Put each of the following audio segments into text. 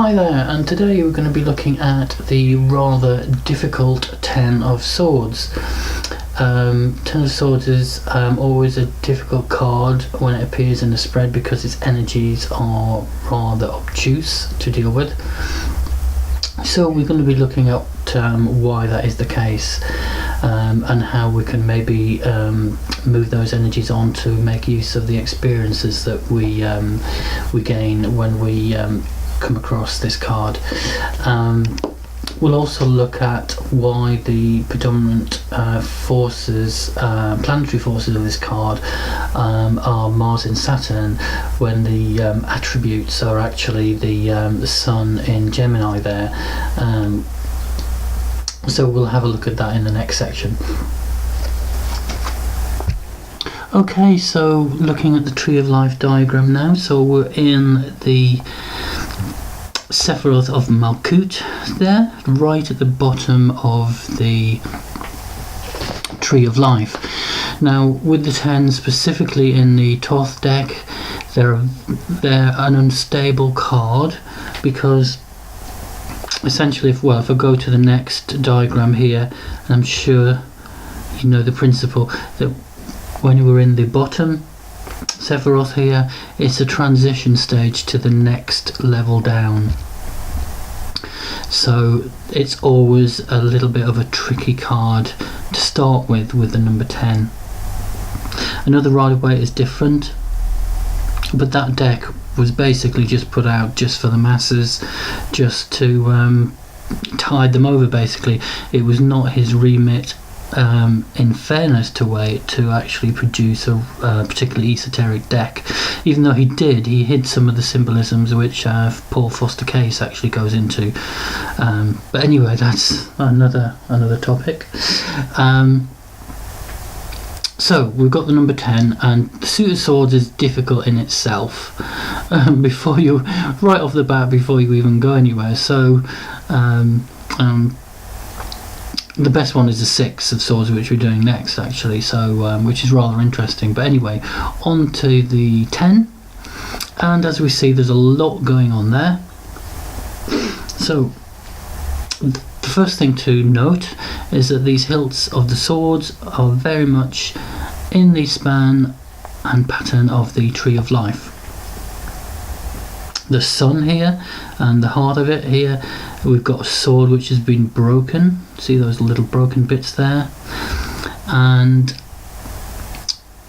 Hi there, and today we're going to be looking at the rather difficult Ten of Swords. Ten of Swords is always a difficult card when it appears in the spread because its energies are rather obtuse to deal with. So we're going to be looking at why that is the case, and how we can maybe move those energies on to make use of the experiences that we gain when we come across this card. We'll also look at why the predominant forces, planetary forces of this card are Mars and Saturn, when the attributes are actually the Sun in Gemini there. So we'll have a look at that in the next section. Okay, so looking at the Tree of Life diagram now, so we're in the Sephiroth of Malkut there, right at the bottom of the Tree of Life. Now with the 10 specifically in the Thoth deck, they're an unstable card because essentially if I go to the next diagram here, and I'm sure you know the principle that when we're in the bottom Sephiroth here, it's a transition stage to the next level down. So it's always a little bit of a tricky card to start with the number 10. Another Rider-Waite is different, but that deck was basically just put out just for the masses, just to tide them over basically. It was not his remit, in fairness to Waite, to actually produce a particularly esoteric deck, even though he hid some of the symbolisms which Paul Foster Case actually goes into, but anyway, that's another topic. So we've got the number 10, and the Suit of Swords is difficult in itself, right off the bat, before you even go anywhere. So the best one is the 6 of Swords, which we're doing next actually, so which is rather interesting. But anyway, on to the 10, and as we see, there's a lot going on there. So the first thing to note is that these hilts of the swords are very much in the span and pattern of the Tree of Life. The Sun here and the heart of it here, we've got a sword which has been broken. See those little broken bits there? And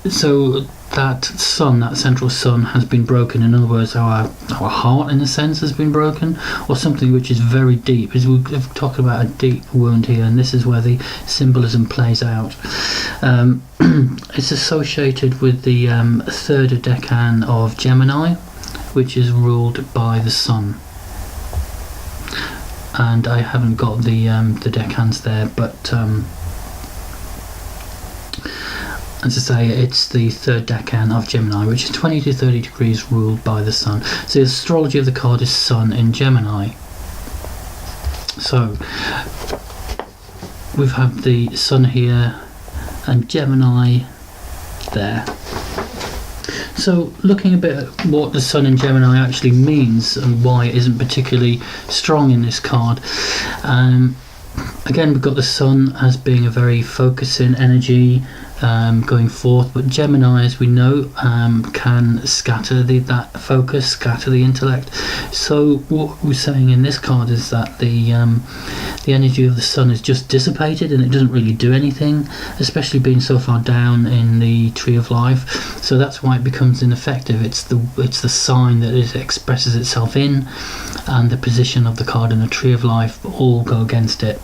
so that Sun, that central Sun, has been broken. In other words, our heart in a sense has been broken, or something which is very deep. As we're talking about a deep wound here, and this is where the symbolism plays out. It's associated with the third decan of Gemini, which is ruled by the Sun. And I haven't got the decans there, but as I say, it's the third decan of Gemini, which is 20 to 30 degrees ruled by the Sun. So the astrology of the card is Sun in Gemini. So we've had the Sun here and Gemini there. So looking a bit at what the Sun in Gemini actually means and why it isn't particularly strong in this card. Again, we've got the Sun as being a very focusing energy, going forth, but Gemini, as we know, can scatter that focus, scatter the intellect. So what we're saying in this card is that the energy of the Sun is just dissipated and it doesn't really do anything, especially being so far down in the Tree of Life. So that's why it becomes ineffective. It's the sign that it expresses itself in, and the position of the card in the Tree of Life all go against it.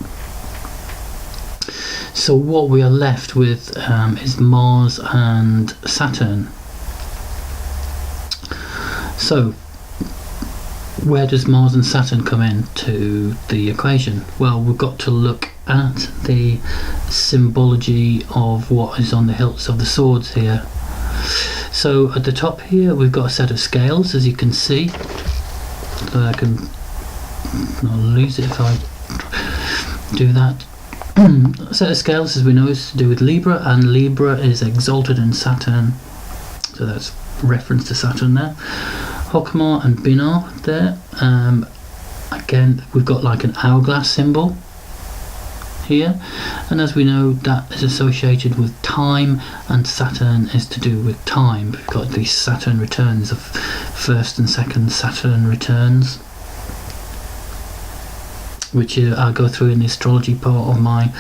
So what we are left with is Mars and Saturn. So where does Mars and Saturn come into the equation? Well, we've got to look at the symbology of what is on the hilts of the swords here. So at the top here we've got a set of scales, as you can see. So I can not lose it if I do that. A set of scales, as we know, is to do with Libra, and Libra is exalted in Saturn, so that's reference to Saturn there. Hokmar and Binar there, again, we've got like an hourglass symbol here, and as we know, that is associated with time, and Saturn is to do with time. We've got these Saturn returns of first and second Saturn returns, which I'll go through in the astrology part of my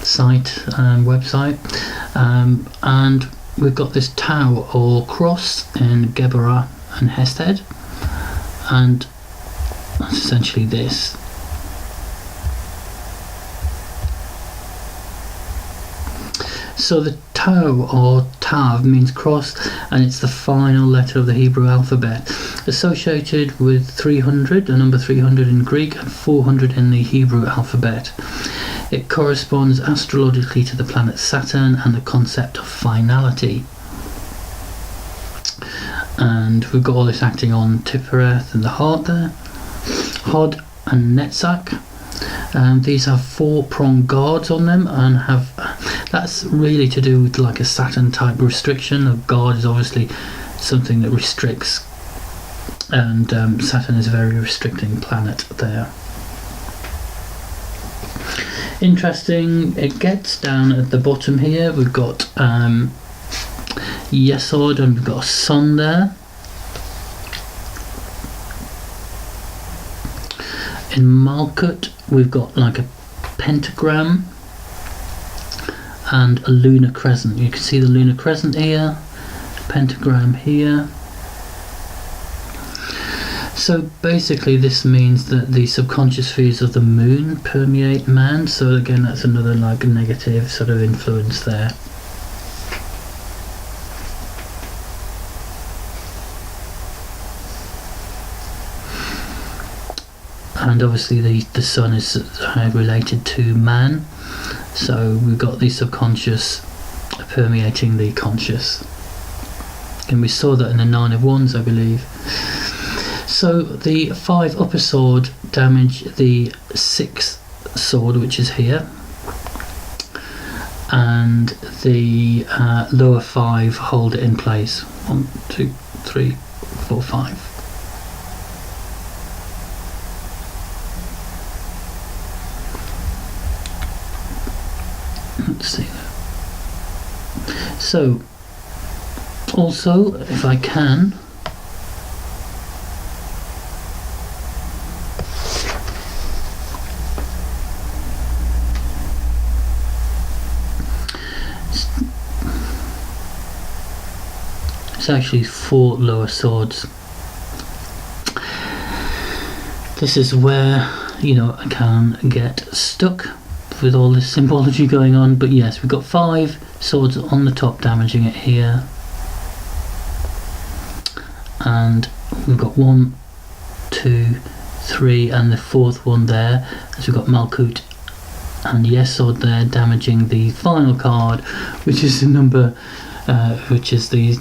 site website. And we've got this Tau or cross in Geberah and Hested, and that's essentially this. So the Tau or Tav means cross, and it's the final letter of the Hebrew alphabet, associated with 300, the number 300 in Greek, and 400 in the Hebrew alphabet. It corresponds astrologically to the planet Saturn and the concept of finality. And we've got all this acting on Tiphereth and the heart there, Hod and Netzach. These have 4-pronged guards on them, and that's really to do with like a Saturn type restriction. A guard is obviously something that restricts, and Saturn is a very restricting planet there. Interesting, it gets down at the bottom here. We've got Yesod, and we've got a sun there. In Malkut, we've got like a pentagram and a lunar crescent. You can see the lunar crescent here, pentagram here. So basically this means that the subconscious spheres of the moon permeate man. So again, that's another like negative sort of influence there. And obviously the sun is related to man, so we've got the subconscious permeating the conscious, and we saw that in the 9 of Wands, I believe. So the 5 upper sword damage the 6th sword, which is here, and the lower 5 hold it in place. 1, 2, 3, 4, 5. Let's see that. So, also, if I can, it's actually 4 lower swords. This is where, you know, I can get stuck with all this symbology going on, but yes, we've got 5 swords on the top damaging it here, and we've got 1, 2, 3, and the 4th one there, as we've got Malkut and Yesod there damaging the final card, which is the number, which is the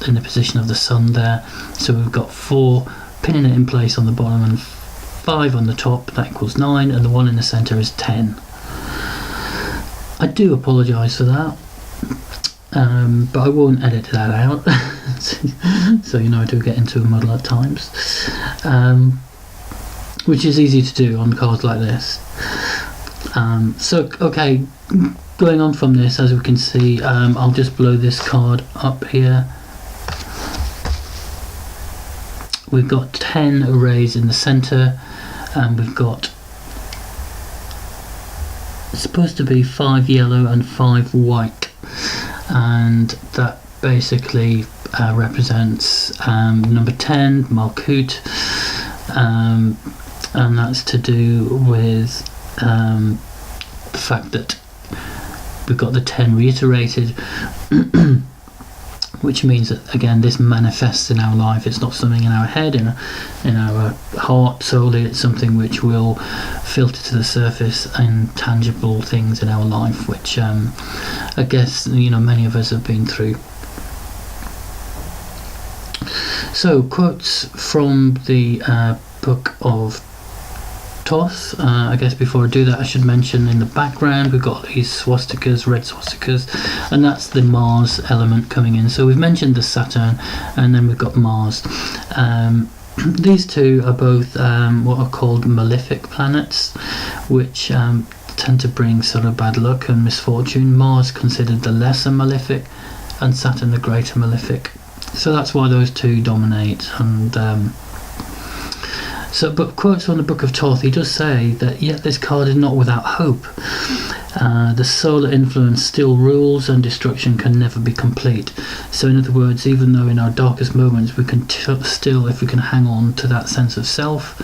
in the position of the sun there. So we've got 4 pinning it in place on the bottom and 5 on the top, that equals 9, and the 1 in the centre is 10. I do apologise for that, but I won't edit that out, so you know I do get into a muddle at times, which is easy to do on cards like this. So okay, going on from this, as we can see, I'll just blow this card up here. We've got 10 arrays in the centre, and we've got, it's supposed to be 5 yellow and 5 white, and that basically represents number 10, Malkut, and that's to do with the fact that we've got the 10 reiterated, which means that again this manifests in our life. It's not something in our head, in our heart solely. It's something which will filter to the surface in tangible things in our life, which I guess, you know, many of us have been through. So quotes from the book of Thoth. I guess before I do that, I should mention in the background we've got these swastikas, red swastikas, and that's the Mars element coming in. So we've mentioned the Saturn, and then we've got Mars. these two are both what are called malefic planets, which tend to bring sort of bad luck and misfortune. Mars considered the lesser malefic and Saturn the greater malefic. So that's why those two dominate. And but quotes from the Book of Thoth, he does say that yet this card is not without hope. The solar influence still rules and destruction can never be complete. So in other words, even though in our darkest moments we can still, if we can hang on to that sense of self,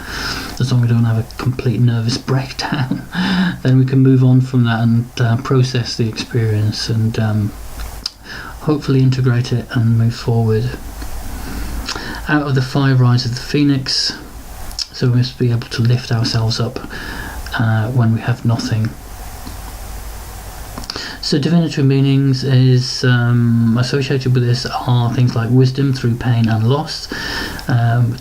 as long as we don't have a complete nervous breakdown, then we can move on from that and process the experience and hopefully integrate it and move forward. Out of the fire rises the phoenix. So we must be able to lift ourselves up when we have nothing. So divinatory meanings is associated with this are things like wisdom through pain and loss,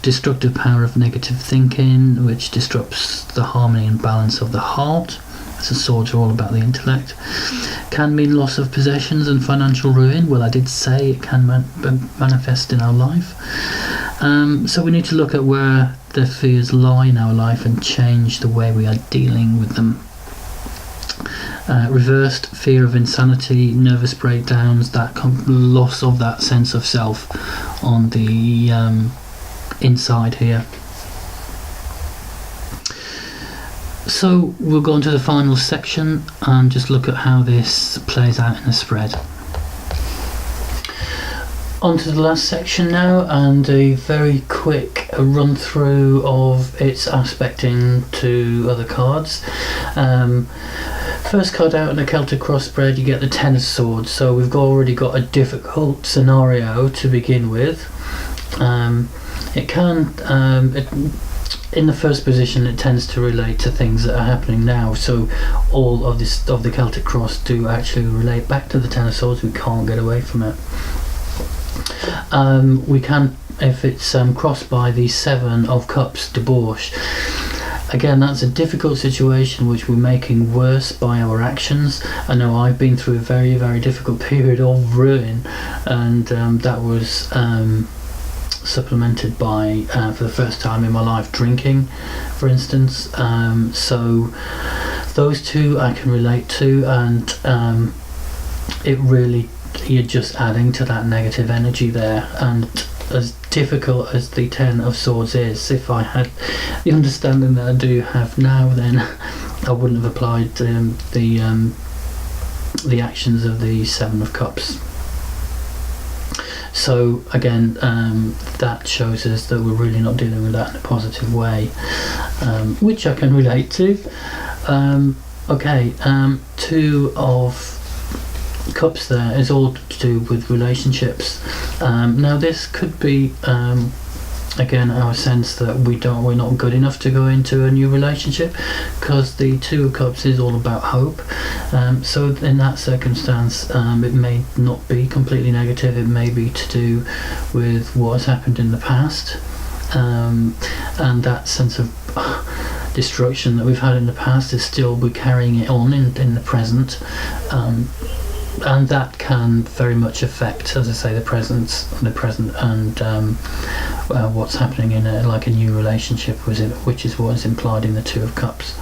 destructive power of negative thinking, which disrupts the harmony and balance of the heart. So swords are all about the intellect. Can mean loss of possessions and financial ruin. Well, I did say it can manifest in our life. So we need to look at where the fears lie in our life and change the way we are dealing with them. Reversed, fear of insanity, nervous breakdowns, that loss of that sense of self on the inside here. So we'll go on to the final section and just look at how this plays out in the spread. On to the last section now, and a very quick run through of its aspecting to other cards. First card out in the Celtic cross spread, you get the Ten of Swords. So we've already got a difficult scenario to begin with. In the first position, it tends to relate to things that are happening now. So all of the Celtic cross do actually relate back to the Ten of Swords. We can't get away from it. We can, if it's crossed by the Seven of Cups, debauch. Again, that's a difficult situation which we're making worse by our actions. I know I've been through a very, very difficult period of ruin, and that was supplemented by, for the first time in my life, drinking, for instance. So those two I can relate to, and it really, you're just adding to that negative energy there. And as difficult as the Ten of Swords is, if I had the understanding that I do have now, then I wouldn't have applied the actions of the Seven of Cups. So again, that shows us that we're really not dealing with that in a positive way, which I can relate to. Two of Cups there is all to do with relationships. Now this could be again our sense that we're not good enough to go into a new relationship, because the Two of Cups is all about hope. So in that circumstance, it may not be completely negative. It may be to do with what has happened in the past, and that sense of destruction that we've had in the past is still, we're carrying it on in the present. And that can very much affect, as I say, the present, and what's happening in a new relationship, which is what is implied in the Two of Cups.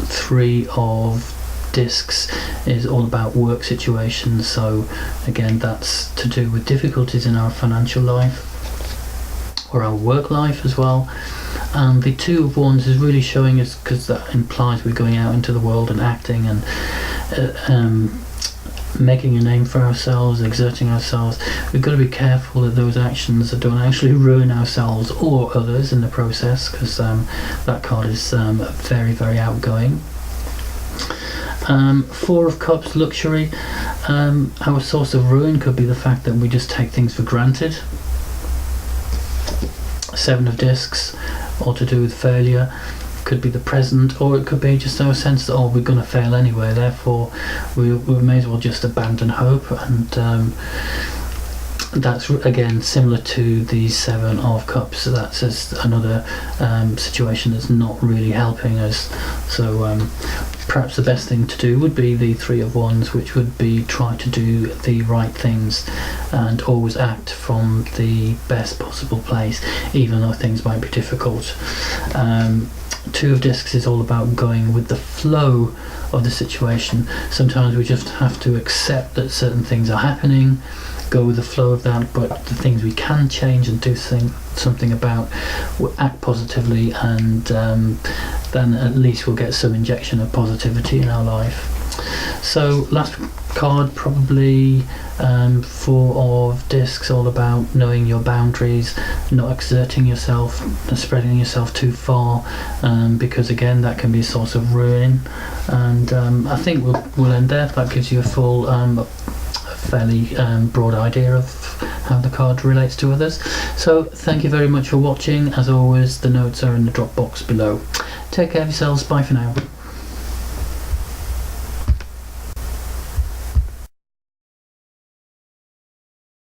Three of Discs is all about work situations. So again, that's to do with difficulties in our financial life or our work life as well. And the Two of Wands is really showing us, because that implies we're going out into the world and acting and making a name for ourselves, exerting ourselves. We've got to be careful that those actions don't actually ruin ourselves or others in the process, because that card is very, very outgoing. Four of Cups, luxury. Our source of ruin could be the fact that we just take things for granted. Seven of Discs, all to do with failure. Could be the present, or it could be just our sense that we're going to fail anyway, therefore we may as well just abandon hope. And that's again similar to the Seven of Cups. So that's just another situation that's not really helping us. So perhaps the best thing to do would be the Three of Wands, which would be try to do the right things and always act from the best possible place, even though things might be difficult. Two of Discs is all about going with the flow of the situation. Sometimes we just have to accept that certain things are happening, go with the flow of that, but the things we can change and do something about, we'll act positively, and then at least we'll get some injection of positivity in our life. So last card, probably Four of Discs, all about knowing your boundaries, not exerting yourself and spreading yourself too far, because again that can be a source of ruin. And I think we'll end there. That gives you a full fairly broad idea of how the card relates to others. So thank you very much for watching. As always, the notes are in the drop box below. Take care of yourselves. Bye for now.